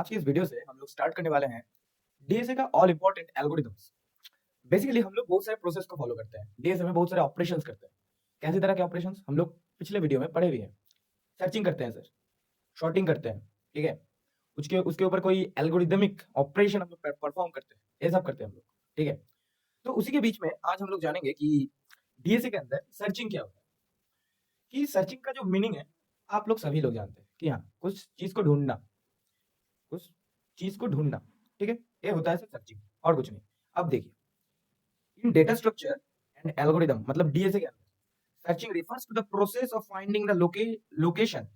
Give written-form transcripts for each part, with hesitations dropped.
आज की इस वीडियो से हम लोग स्टार्ट करने वाले हैं डीएसए का ऑल इंपॉर्टेंट एल्गोरिथम्स। बेसिकली हम लोग बहुत सारे प्रोसेस को फॉलो करते हैं। डीएसए में बहुत सारे ऑपरेशंस करते हैं। कैसी तरह के ऑपरेशंस हम लोग पिछले वीडियो में पढ़े भी हैं। सर्चिंग करते हैं सर, शॉर्टिंग करते हैं, ठीक है। उसके उसके ऊपर कोई एल्गोरिदमिक ऑपरेशन हम लोग परफॉर्म करते हैं, ये सब करते हैं हम लोग, ठीक है। तो उसी के बीच में आज हम लोग जानेंगे कि डीएसए के अंदर सर्चिंग क्या होता है। कि सर्चिंग का जो मीनिंग है आप लोग सभी लोग जानते हैं कि हाँ, कुछ चीज को ढूंढना, उस चीज को ढूंढना, ठीक है। ये होता है सर्चिंग और कुछ नहीं। अब देखिए, in data structure and algorithm मतलब डीएसए के अंदर searching refers to the process of finding the location.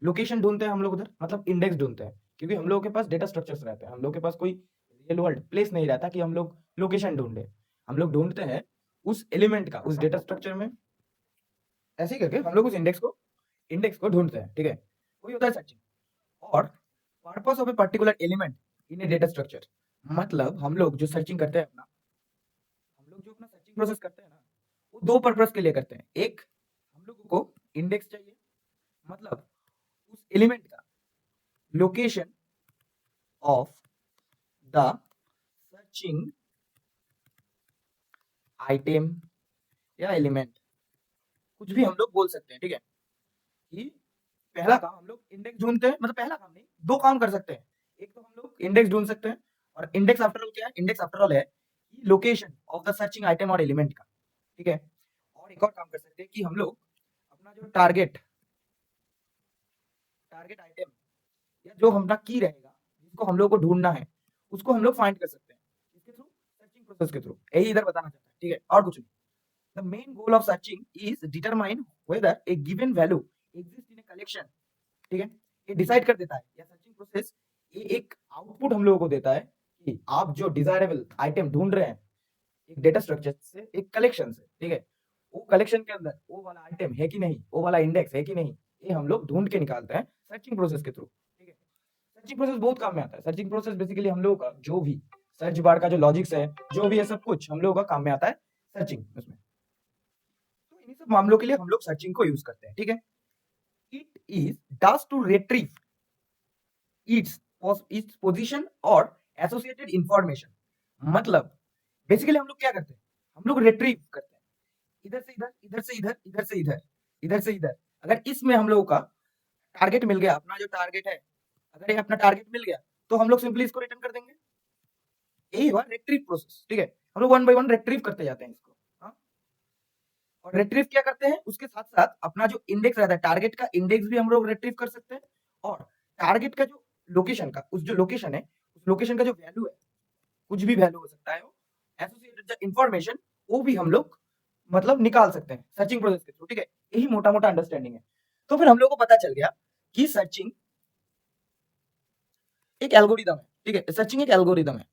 Location ढूंढते हैं हम लोग उधर, मतलब इंडेक्स ढूंढते हैं, क्योंकि हम लोगों के पास डेटा स्ट्रक्चर्स रहते हैं। हम लोग के पास कोई रियल वर्ल्ड प्लेस नहीं रहता कि हम लोग लोकेशन ढूंढे। हम लोग ढूंढते हैं उस एलिमेंट का उस डेटा स्ट्रक्चर में, ऐसे ही करके हम लोग उस इंडेक्स को ढूंढते हैं, ठीक है। वही होता है सर्चिंग। और purpose of a particular element in A data structure, मतलब हम लोग जो सर्चिंग करते हैं अपना, हम लोग जो अपना सर्चिंग प्रोसेस करते हैं ना, वो दो पर्पस के लिए करते हैं। एक, हम लोगों को इंडेक्स चाहिए, मतलब उस एलिमेंट का location of the searching item या एलिमेंट, कुछ भी हम लोग बोल सकते हैं, ठीक है। कि पहला काम हम लोग इंडेक्स ढूंढते हैं, मतलब पहला काम नहीं, दो काम कर सकते हैं। एक तो हम लोग इंडेक्स ढूंढ सकते हैं, और इंडेक्स आफ्टर ऑल क्या है? इंडेक्स आफ्टर ऑल है location of the searching item और एलिमेंट का, ठीक है। और एक और काम कर सकते हैं कि हम लोग अपना जो टारगेट टारगेट आइटम या जो हमारा की रहेगा, जिसको हम लोग को ढूंढना है, उसको हम लोग फाइंड कर सकते हैं इसके थ्रू, सर्चिंग प्रोसेस के थ्रू। यही इधर बताना चाहता है, ठीक है, और कुछ नहीं। The main goal of searching is determine whether A given value exist in a collection, ठीक है। ये डिसाइड कर देता है, या सर्चिंग प्रोसेस ये एक आउटपुट हम लोगों को देता है कि आप जो डिजायरेबल आइटम ढूंढ रहे हैं एक डेटा स्ट्रक्चर से, एक कलेक्शन से, ठीक है, वो कलेक्शन के अंदर वो वाला आइटम है कि नहीं, वो वाला इंडेक्स है कि नहीं, ये हम लोग ढूंढ के निकालते हैं सर्चिंग प्रोसेस के थ्रू, ठीक है। सर्चिंग प्रोसेस बहुत काम में आता है। सर्चिंग प्रोसेस बेसिकली हम लोगों का जो भी सर्च बार का जो लॉजिक्स है, जो भी है, सब कुछ हम लोगों का काम में आता है सर्चिंग उसमें। तो इन्हीं सब मामलों के लिए हम लोग सर्चिंग को यूज करते हैं, ठीक है। It is does to retrieve its position और एसोसिएटेड इंफॉर्मेशन, मतलब बेसिकली हम लोग क्या करते हैं, हम लोग रिट्रीव करते हैं इधर से इधर, इधर से इधर, इधर से इधर, इधर से इधर। अगर इसमें हम लोगों का टारगेट मिल गया, अपना जो टारगेट है, अगर ये अपना टारगेट मिल गया, तो हम लोग सिंपली इसको रिटर्न कर देंगे। यही हुआ रिट्रीव प्रोसेस, ठीक है। हम लोग वन बाय वन रिट्रीव करते जाते हैं इसको, हाँ? और रिट्रीव क्या करते हैं, उसके साथ साथ अपना जो इंडेक्स रहता है, टारगेट का इंडेक्स भी हम लोग रिट्रीव कर सकते हैं, और टारगेट का जो लोकेशन का, उस जो लोकेशन है, उस लोकेशन का जो वैल्यू है, कुछ भी वैल्यू हो सकता है, वो एसोसिएटेड इंफॉर्मेशन, वो भी हम लोग मतलब निकाल सकते हैं सर्चिंग प्रोसेस के थ्रू, ठीक है। यही मोटा मोटा अंडरस्टैंडिंग है। तो फिर हम लोग को पता चल गया कि सर्चिंग एक एल्गोरिदम है, ठीक है। सर्चिंग एक एल्गोरिदम है,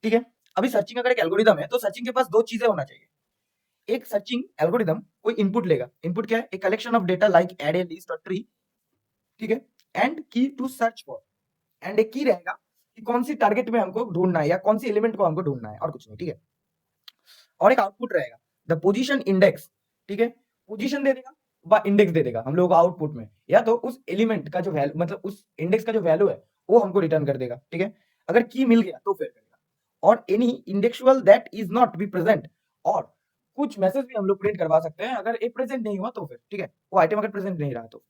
ठीक है। अभी सर्चिंग अगर एक एल्गोरिदम है, तो सर्चिंग के पास दो चीजें होना चाहिए। एक, सर्चिंग एल्गोरिदम कोई इनपुट लेगा। इनपुट क्या है? एक collection of data like array, list और ट्री, ठीक है। एंड की टू सर्च फॉर, एंड एक की रहेगा कि कौन सी टारगेट में हमको ढूंढना है, या कौन सी एलिमेंट को हमको ढूंढना है, और कुछ नहीं, ठीक है। और एक आउटपुट रहेगा, द पोजीशन इंडेक्स, ठीक है। पोजीशन दे देगा व इंडेक्स दे देगा हम लोगों को आउटपुट में, या तो उस एलिमेंट का जो वैल्यू, मतलब उस इंडेक्स का जो वैल्यू है, वो हमको रिटर्न कर देगा, ठीक है। अगर की मिल गया तो फिर करेगा। और any individual that is not be present, और कुछ मैसेज भी हम लोग प्रिंट करवा सकते हैं अगर ये प्रेजेंट नहीं हुआ तो फिर, ठीक है। वो आइटम अगर प्रेजेंट नहीं रहा तो,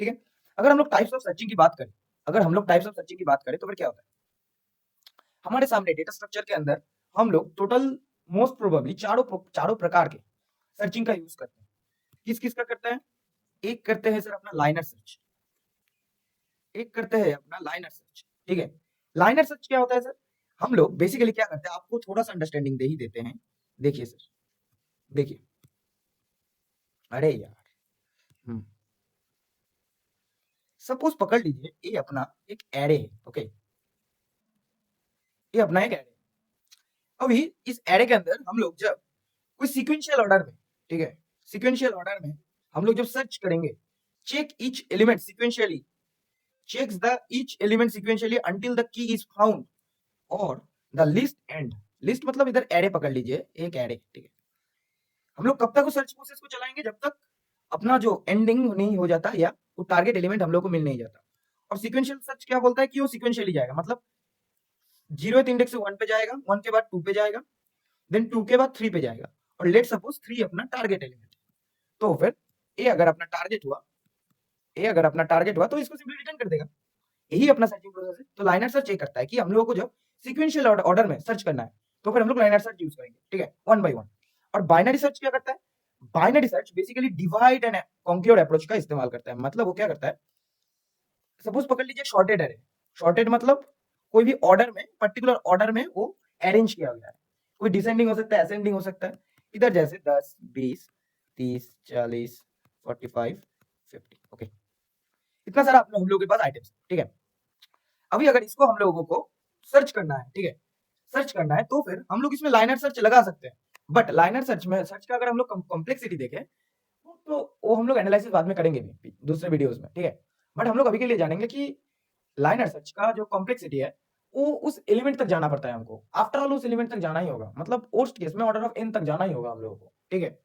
ठीक है। अगर हम लोग टाइप्स ऑफ सर्चिंग की बात करें, तो फिर क्या होता है, हमारे सामने डेटा स्ट्रक्चर के अंदर हम लोग टोटल मोस्ट प्रोबेबली चारों प्रकार के सर्चिंग का यूज करते हैं। किस किस का करते हैं? एक करते हैं सर अपना लाइनर सर्च, एक करते हैं अपना लाइनर सर्च, ठीक है। लाइनर सर्च क्या होता है सर? हम लोग बेसिकली क्या करते हैं, आपको थोड़ा सा अंडरस्टैंडिंग दे ही देते हैं। देखिए सर, देखिए, अरे यार, सपोज पकड़ लीजिए ये अपना एक एरे है, ओके। ये अपना एक एरे, अभी इस एरे के अंदर हम लोग जब कोई सीक्वेंशियल ऑर्डर में, ठीक है, सीक्वेंशियल ऑर्डर में हम लोग जब सर्च करेंगे, check each element sequentially, checks the each element sequentially until the key is found, और the list end, लिस्ट मतलब इधर एरे पकड़ लीजिए, एक एरे, ठीक है। हम लोग कब तक उस सर्च प्रोसेस को चलाएंगे? जब तक अपना जो एंडिंग नहीं हो जाता, या वो टारगेट एलिमेंट हम लोग को मिल नहीं जाता। और सीक्वेंशियल सर्च क्या बोलता है कि वो सीक्वेंशियली जाएगा, मतलब 0th इंडेक्स से 1 पे जाएगा, 1 के बाद 2 पे जाएगा, देन 2 के बाद 3 पे जाएगा, और लेट सपोज 3 अपना टारगेट एलिमेंट है। तो फिर ए अगर अपना टारगेट हुआ, तो इसको सिंपली रिटर्न कर देगा। यही अपना सर्चिंग प्रोसेस है। तो लाइनर सर्च ये करता है कि हम लोगों को जब सीक्वेंशियल ऑर्डर में सर्च करना है तो फिर हम लोग लाइनर सर्च यूज करेंगे, ठीक है, वन बाय वन। और बाइनरी सर्च क्या करता है? Binary search basically divide and conquer approach का इस्तेमाल करता है। मतलब वो क्या करता है, सपोज पकड़ लीजिए शॉर्टेड एरे। शॉर्टेड मतलब कोई भी ऑर्डर में, पर्टिकुलर ऑर्डर में वो अरेंज किया गया है। कोई डिसेंडिंग हो सकता है, असेंडिंग हो सकता है। इधर जैसे 10, 20, 30, 40, 45, 50, ओके, इतना सारा हम लोगों के पास आइटम्स, ठीक है। अभी अगर इसको हम लोगों को सर्च करना है, ठीक है, सर्च करना है, तो फिर हम लोग इसमें लाइनर सर्च लगा सकते हैं। बट लाइनर सर्च में, सर्च का अगर हम लोग कॉम्प्लेक्सिटी देखें तो वो हम लोग एनालिसिस बाद में करेंगे भी दूसरे वीडियोस में, ठीक है। बट हम लोग अभी के लिए जानेंगे कि लाइनर सर्च का जो कॉम्प्लेक्सिटी है वो उस एलिमेंट तक जाना पड़ता है हमको। आफ्टर ऑल उस एलिमेंट तक जाना ही होगा, मतलब वर्स्ट केस में ऑर्डर ऑफ n तक जाना ही होगा हम लोगों को, ठीक है।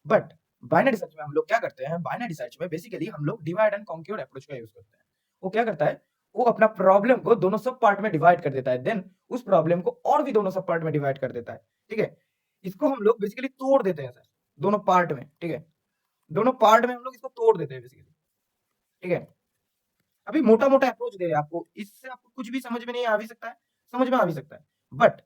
बट बाइनरी सर्च में हम लोग क्या करते हैं, बाइनरी सर्च में बेसिकली हम लोग डिवाइड एंड कॉन्क्योर अप्रोच का यूज करते हैं। वो क्या करता है, वो अपना प्रॉब्लम को दोनों सब पार्ट में डिवाइड कर देता है, देन उस प्रॉब्लम को और भी दोनों सब पार्ट में डिवाइड कर देता है, ठीक है। इसको हम लोग बेसिकली तोड़ देते हैं सर, दोनों पार्ट में, ठीक है। दोनों पार्ट में हम लोग इसको तोड़ देते हैं बेसिकली, ठीक है। अभी मोटा मोटा अप्रोच दे रहे हैं आपको, इससे आपको कुछ भी समझ में नहीं आ भी सकता है, समझ में आ भी सकता है, बट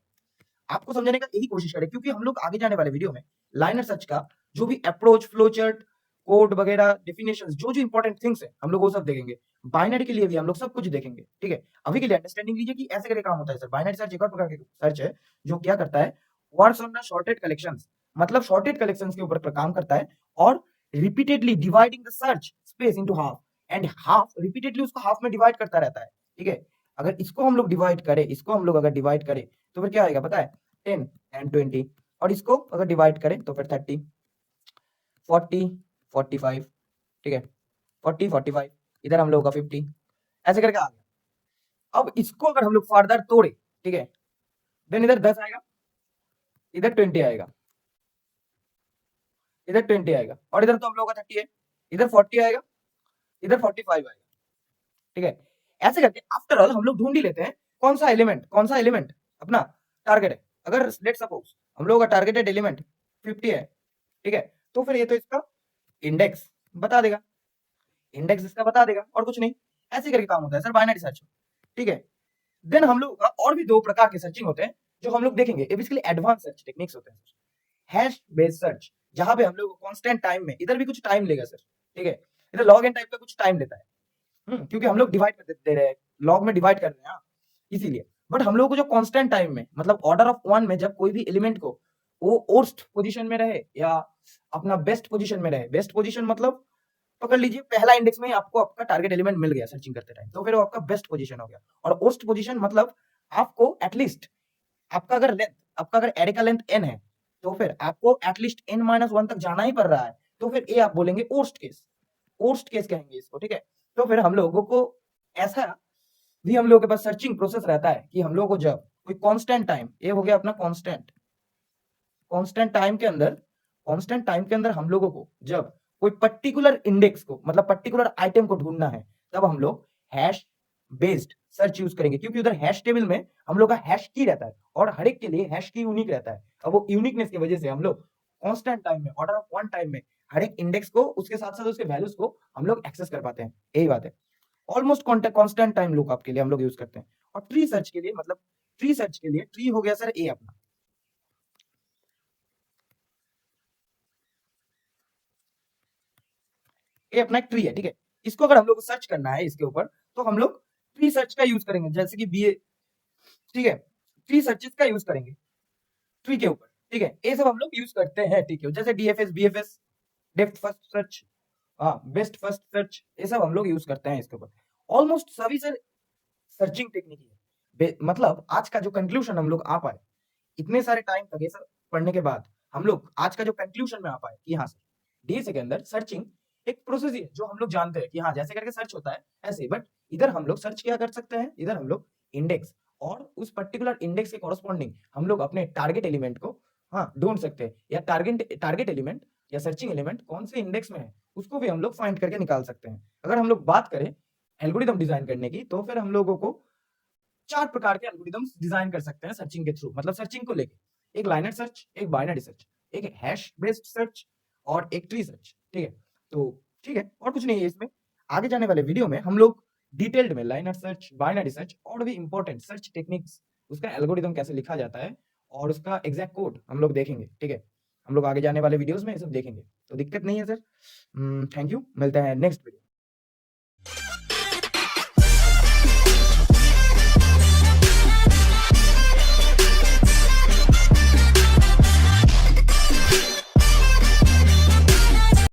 आपको समझने का यही कोशिश करें, क्योंकि हम लोग आगे जाने वाले वीडियो में लाइनर सर्च का जो भी अप्रोच, फ्लो चार्ट, कोड वगैरह, डेफिनेशंस, जो जो इंपॉर्टेंट थिंग्स है हम लोग वो सब देखेंगे। बाइनरी के लिए भी हम लोग सब कुछ देखेंगे, ठीक है। अभी के लिए अंडरस्टैंडिंग लीजिए कि ऐसे करके काम होता है सर। बाइनरी सर्च एक और प्रकार की सर्च है जो क्या करता है, words on the shorted collections, मतलब शॉर्टेड कलेक्शंस के ऊपर काम करता है, और repeatedly dividing the search space into half, and half repeatedly उसको हाफ में डिवाइड करता रहता है, ठीक है। अगर इसको हम लोग डिवाइड करें, इसको हम लोग अगर डिवाइड करें तो फिर क्या आएगा पता है, 10 एंड 20, और इसको अगर डिवाइड करें तो फिर 30, 40, 45, ठीक है, 40, 45, इधर हम लोग का 50, ऐसे करके आ गया। अब इसको अगर हम लोग फर्दर तोड़े, ठीक है, देन इधर 10 आएगा, इधर 20 आएगा, इधर 20 आएगा, और इधर तो हम लोग का 30 है, इधर 40 आएगा, इधर 45 आएगा, ठीक है। ऐसे करके आफ्टर ऑल हम लोग ढूंढ ही लेते हैं कौन सा एलिमेंट अपना टारगेट है। अगर लेट सपोज हम लोग का टारगेटेड एलिमेंट 50 है, ठीक है, तो फिर ये तो इसका इंडेक्स बता देगा, इंडेक्स इसका बता देगा, और कुछ नहीं। ऐसे करके काम होता है सर बाइनरी सर्च, ठीक है। देन हम लोग का और भी दो प्रकार के सर्चिंग होते हैं जो हम लोग देखेंगे, ये बेसिकली एडवांस सर्च टेक्निक्स होते हैं। हैश बेस्ड सर्च, जहां पे हम लोग कांस्टेंट टाइम में, इधर भी कुछ टाइम लेगा सर, ठीक है, इधर लॉग एन टाइप का कुछ टाइम लेता है, क्योंकि हम लोग डिवाइड कर दे रहे हैं, लॉग में डिवाइड कर रहे हैं, हाँ, इसीलिए। बट हम लोग को जो कांस्टेंट टाइम में, मतलब ऑर्डर ऑफ वन में, जब कोई भी एलिमेंट को वो वर्स्ट पोजीशन में रहे या अपना बेस्ट पोजीशन में रहे, बेस्ट पोजीशन मतलब पकड़ लीजिए पहला इंडेक्स में ही आपको आपका टारगेट एलिमेंट मिल गया सर्चिंग करते टाइम, तो फिर वो आपका बेस्ट पोजीशन हो गया। और वर्स्ट पोजीशन मतलब आपको एटलीस्ट, आपका अगर एरे का लेंथ n है, तो फिर आपको एटलीस्ट n-1 तक जाना ही पड़ रहा है, तो फिर ये आप बोलेंगे वर्स्ट केस कहेंगे इसको, ठीक है। तो फिर हम लोगों को ऐसा भी हम लोगों के पास सर्चिंग प्रोसेस रहता है कि हम लोगों को जब कोई कांस्टेंट टाइम, ये हो गया अपना कांस्टेंट टाइम के अंदर हम लोगों को जब कोई पर्टिकुलर इंडेक्स को, मतलब पर्टिकुलर आइटम को ढूंढना है, तब हम लोग हैश बेस्ड सर्च यूज करेंगे, क्योंकि उधर हैश टेबल में हम लोग का हैश की रहता है, और हर एक के लिए हैश की यूनिक रहता है। अब वो यूनिकनेस की वजह से हम लोग कांस्टेंट टाइम में, ऑर्डर ऑफ वन टाइम में हर एक इंडेक्स को, उसके साथ साथ उसके वैल्यूज को हम लोग एक्सेस कर पाते हैं। यही बात है। ऑलमोस्ट कांस्टेंट टाइम लुकअप के लिए हम लोग यूज करते हैं। और ट्री सर्च के लिए, मतलब ट्री हो गया सर ए अपना, ये अपना एक ट्री है, ठीक है। इसको अगर हम लोग सर्च करना है इसके ऊपर, तो हम लोग ट्री सर्च का यूज करेंगे, जैसे कि बीए, ठीक है, ट्री सर्चेस का यूज करेंगे ट्री के ऊपर, ठीक है। ये सब हम लोग यूज करते हैं, ठीक है, जैसे DFS, BFS, depth first search, हाँ, बेस्ट फर्स्ट सर्च, ये सब हम लोग यूज करते हैं इसके ऊपर। ऑलमोस्ट सभी सर सर्चिंग टेक्निक है। मतलब आज का जो कंक्लूजन हम लोग आ पाए इतने सारे टाइम तक ये सब पढ़ने के बाद, हम लोग आज का जो कंक्लूजन में आ पाए कि हाँ सर, डीएसए के अंदर सर्चिंग एक प्रोसेस ही है जो हम लोग जानते हैं कि हाँ जैसे करके सर्च होता है ऐसे, बट इधर हम लोग सर्च क्या कर सकते हैं, इधर हम लोग इंडेक्स, और उस पर्टिकुलर इंडेक्स के कॉरस्पॉन्डिंग हम लोग अपने टारगेट एलिमेंट को हाँ ढूंढ सकते हैं, या टारगेट एलिमेंट या सर्चिंग एलिमेंट कौन से इंडेक्स में है उसको भी हम लोग फाइंड करके निकाल सकते हैं। अगर हम लोग बात करें एल्गोरिदम डिजाइन करने की, तो फिर हम लोगों को 4 प्रकार के एल्गोरिदम्स डिजाइन कर सकते हैं सर्चिंग के थ्रू, मतलब सर्चिंग को लेके। एक लाइनर सर्च, एक बाइनरी सर्च, एक हैश बेस्ड सर्च और एक ट्री सर्च। ठीक है? तो ठीक है, और कुछ नहीं है इसमें। आगे जाने वाले वीडियो में हम लोग डिटेल्ड में लाइनर सर्च, बाइनरी सर्च और भी इंपॉर्टेंट सर्च टेक्निक्स, उसका एल्गोरिदम कैसे लिखा जाता है और उसका एग्जैक्ट कोड हम लोग देखेंगे। ठीक है? हम लोग आगे जाने वाले वीडियोस में ये सब देखेंगे। तो दिक्कत नहीं है सर। थैंक यू, मिलते हैं नेक्स्ट वीडियो।